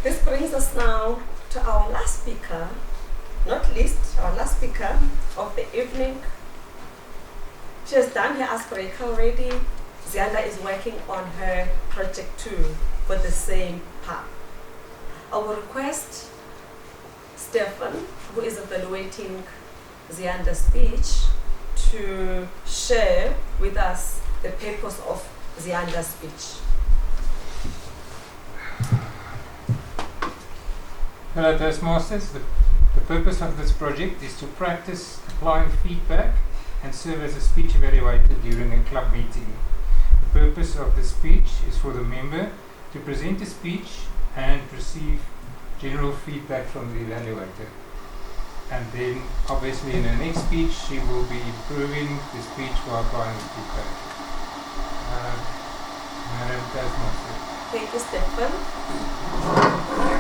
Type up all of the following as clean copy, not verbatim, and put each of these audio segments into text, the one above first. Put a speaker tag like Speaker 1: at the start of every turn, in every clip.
Speaker 1: This brings us now to our last speaker, not least, our last speaker of the evening. She has done her icebreaker already. Ziyanda is working on her project 2 for the same path. I will request Stefan, who is evaluating Ziyanda's speech, to share with us the purpose of Ziyanda's speech.
Speaker 2: Hello Toastmasters. The purpose of this project is to practice applying feedback and serve as a speech evaluator during a club meeting. The purpose of the speech is for the member to present a speech and receive general feedback from the evaluator. And then obviously in the next speech she will be improving the speech while applying the feedback. Madam Toastmaster.
Speaker 1: Thank you, Stefan.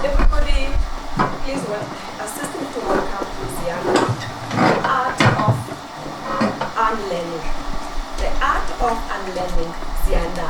Speaker 1: Everybody, please assist me to welcome Ziyanda. The art of unlearning. The art of unlearning, Ziyanda.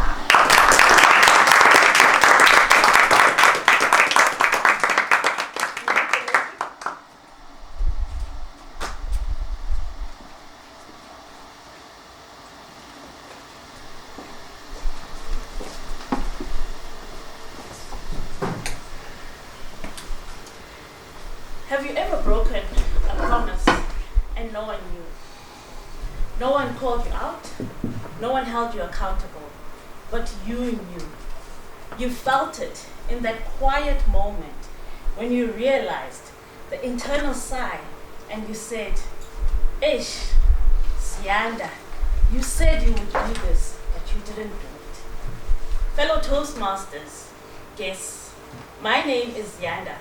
Speaker 3: Have you ever broken a promise and no one knew? No one called you out, no one held you accountable, but you knew. You felt it in that quiet moment when you realized the internal sigh and you said, Ish, Ziyanda, you said you would do this, but you didn't do it. Fellow Toastmasters, guess, my name is Ziyanda,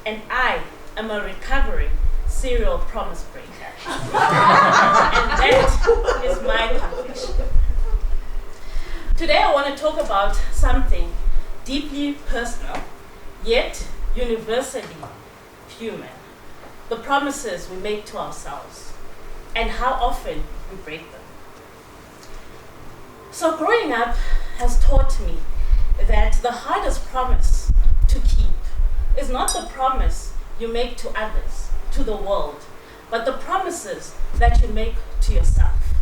Speaker 3: and I am a recovering serial promise breaker. And that is my confession. Today I want to talk about something deeply personal, yet universally human. The promises we make to ourselves and how often we break them. So growing up has taught me that the hardest promise to keep is not the promise you make to others, to the world, but the promises that you make to yourself.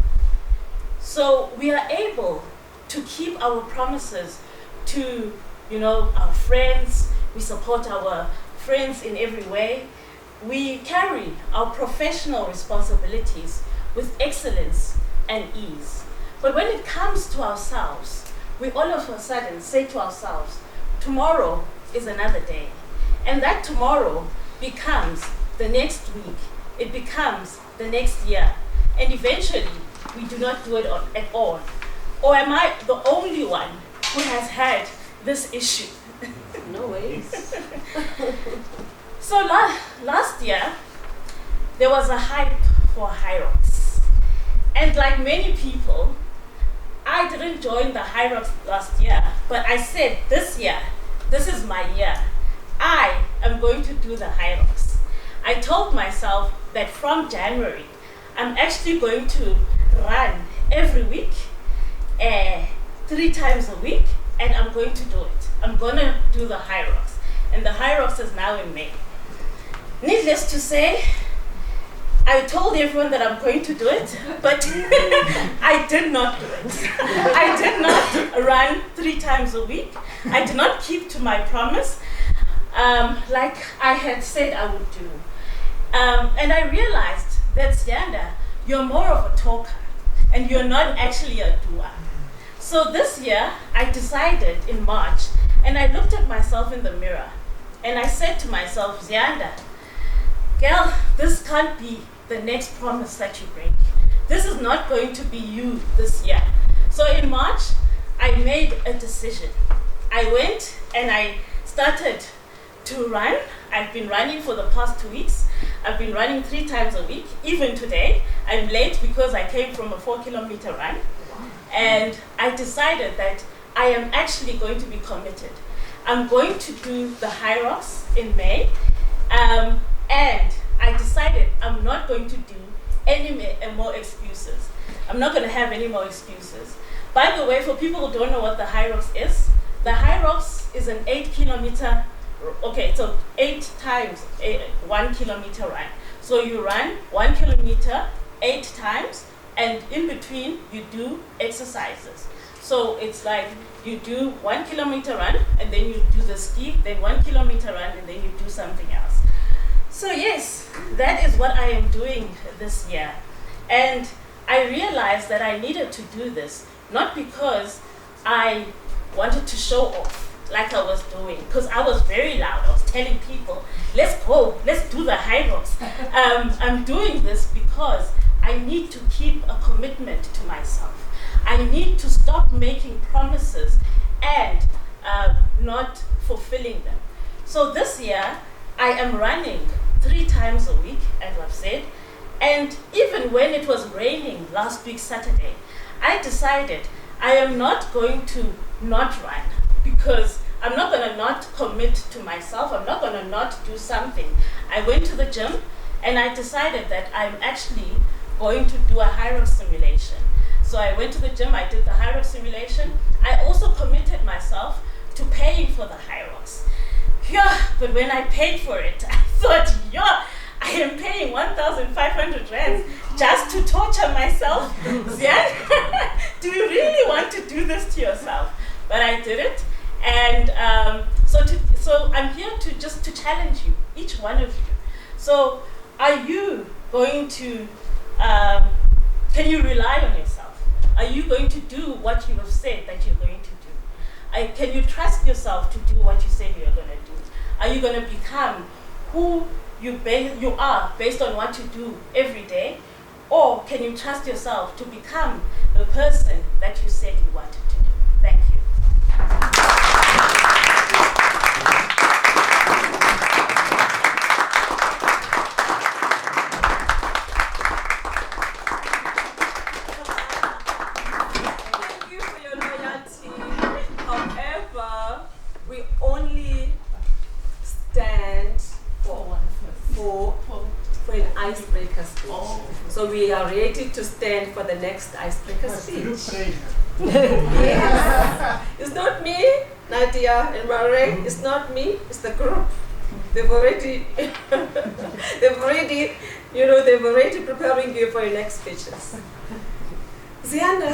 Speaker 3: So we are able to keep our promises to, our friends. We support our friends in every way. We carry our professional responsibilities with excellence and ease. But when it comes to ourselves, we all of a sudden say to ourselves, tomorrow is another day. And that tomorrow becomes the next week, it becomes the next year, and eventually we do not do it at all. Or am I the only one who has had this issue?
Speaker 1: No ways.
Speaker 3: So last year, there was a hype for High Rocks. And like many people, I didn't join the High Rocks last year, but I said this year, this is my year. I am going to do the High Rocks. I told myself that from January, I'm actually going to run every week, 3 times a week, and I'm going to do it. I'm going to do the High Rocks. And the High Rocks is now in May. Needless to say, I told everyone that I'm going to do it, but I did not do it. I did not run 3 times a week. I did not keep to my promise. Like I had said I would do. And I realized that, Ziyanda, you're more of a talker and you're not actually a doer. So this year, I decided in March, and I looked at myself in the mirror, and I said to myself, Ziyanda, girl, this can't be the next promise that you break. This is not going to be you this year. So in March, I made a decision. I went and I started to run. I've been running for the past 2 weeks. I've been running 3 times a week. Even today, I'm late because I came from a 4-kilometer run. And I decided that I am actually going to be committed. I'm going to do the High Rocks in May. And I decided I'm not going to do any more excuses. I'm not going to have any more excuses. By the way, for people who don't know what the High Rocks is, the High Rocks is an 8-kilometer okay, so 8 times 1 kilometer run. So you run 1 kilometer 8 times, and in between you do exercises. So it's like you do 1 kilometer run, and then you do the ski, then 1 kilometer run, and then you do something else. So yes, that is what I am doing this year. And I realized that I needed to do this, not because I wanted to show off like I was doing, because I was very loud. I was telling people, let's go, let's do the high rocks. I'm doing this because I need to keep a commitment to myself. I need to stop making promises and not fulfilling them. So this year, I am running 3 times a week, as I've said. And even when it was raining last week, Saturday, I decided I am not going to not run, because I'm not going to not commit to myself. I'm not going to not do something. I went to the gym and I decided that I'm actually going to do a high rock simulation. So I went to the gym, I did the high rock simulation. I also committed myself to paying for the high rocks. Yeah, but when I paid for it, I thought, yeah, I am paying 1,500 rands just to torture myself. Ziyanda, do you really want to do this to yourself? But I did it, and so I'm here to challenge you, each one of you. So, are you going to? Can you rely on yourself? Are you going to do what you have said that you're going to do? Can you trust yourself to do what you said you're going to do? Are you going to become who you are based on what you do every day? Or can you trust yourself to become the person that you said you wanted to do? Thank you.
Speaker 1: Thank you for your loyalty. However, we only stand for an icebreaker speech. So we are ready to stand for the next icebreaker speech. Yes. It's not me, Nadia and Marie. It's not me. It's the group. They've already preparing you for your next speeches. Ziyanda.